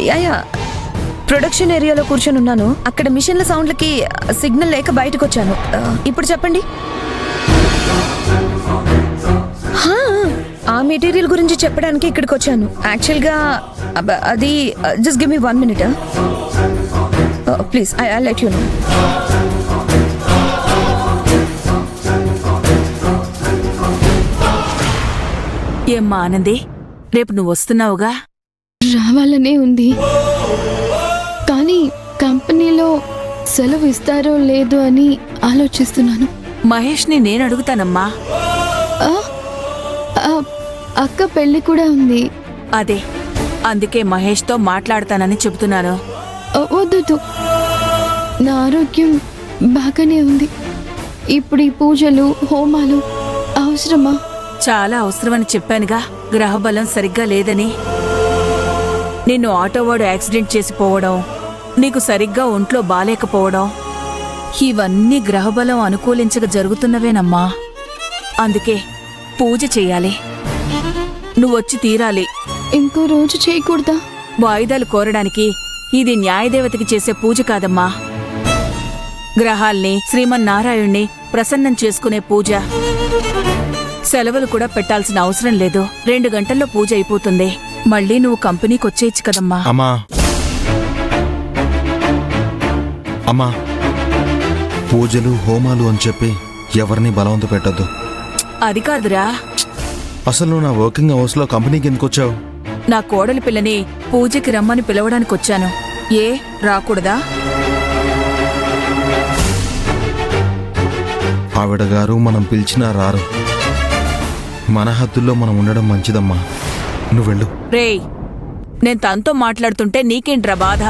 Yeah production ఏరియాలో కూర్చొని ఉన్నాను. అక్కడ మిషన్ల సౌండ్లకి సిగ్నల్ లేక బయటకు వచ్చాను. ఇప్పుడు చెప్పండి. ఆ మెటీరియల్ గురించి చెప్పడానికి ఇక్కడికి వచ్చాను. యాక్చువల్గా అది just give me 1 minute please. I let you know. ఏమ్మా ఆనంది, రేపు నువ్వు వస్తున్నావుగా? రావాలనే ఉంది, కానీ కంపెనీలో సెలవు ఇస్తారో లేదో అని ఆలోచిస్తున్నాను. మహేష్ని నేను అడుగుతానమ్మా. అక్క పెళ్లి కూడా ఉంది. అదే, అందుకే మహేష్తో మాట్లాడతానని చెబుతున్నాను. వద్దు, నా ఆరోగ్యం బాగానే ఉంది. ఇప్పుడు ఈ పూజలు హోమాలు అవసరమా? చాలా అవసరమని చెప్పానుగా. గ్రహబలం సరిగ్గా లేదని. నిన్ను ఆటోవాడు యాక్సిడెంట్ చేసిపోవడం, నీకు సరిగ్గా ఒంట్లో బాలేకపోవడం, ఇవన్నీ గ్రహబలం అనుకూలించక జరుగుతున్నవేనమ్మా. అందుకే పూజ చెయ్యాలి. నువ్వొచ్చి తీరాలి. ఇంకో రోజు చేయకూడదా? వాయిదాలు కోరడానికి ఇది న్యాయదేవతకి చేసే పూజ కాదమ్మా. గ్రహాల్ని, శ్రీమన్నారాయణ్ణి ప్రసన్నం చేసుకునే పూజ. సెలవులు కూడా పెట్టాల్సిన అవసరం లేదు. 2 గంటల్లో పూజ అయిపోతుంది. మళ్ళీ నువ్వు కంపెనీకి వచ్చేయచ్చు కదమ్మా. అమ్మా, పూజలు హోమాలు అని చెప్పి ఎవరిని బలవంత పెట్టద్దు. అది కాదురా, అసలు నువ్వు నా వర్కింగ్ అవర్స్ లో కంపెనీకి ఎందుకు వచ్చావు? నా కోడలి పిల్లని పూజకి రమ్మని పిలవడానికి వచ్చాను. ఏ రాకూడదా? ఆవిడ గారు మనం పిలిచినా రారు. మన హద్దుల్లో మనం ఉండడం మంచిదమ్మా. నువ్వు వెళ్ళు. రేయ్, నేను తనతో మాట్లాడుతుంటే నీకేంట్రా బాధ?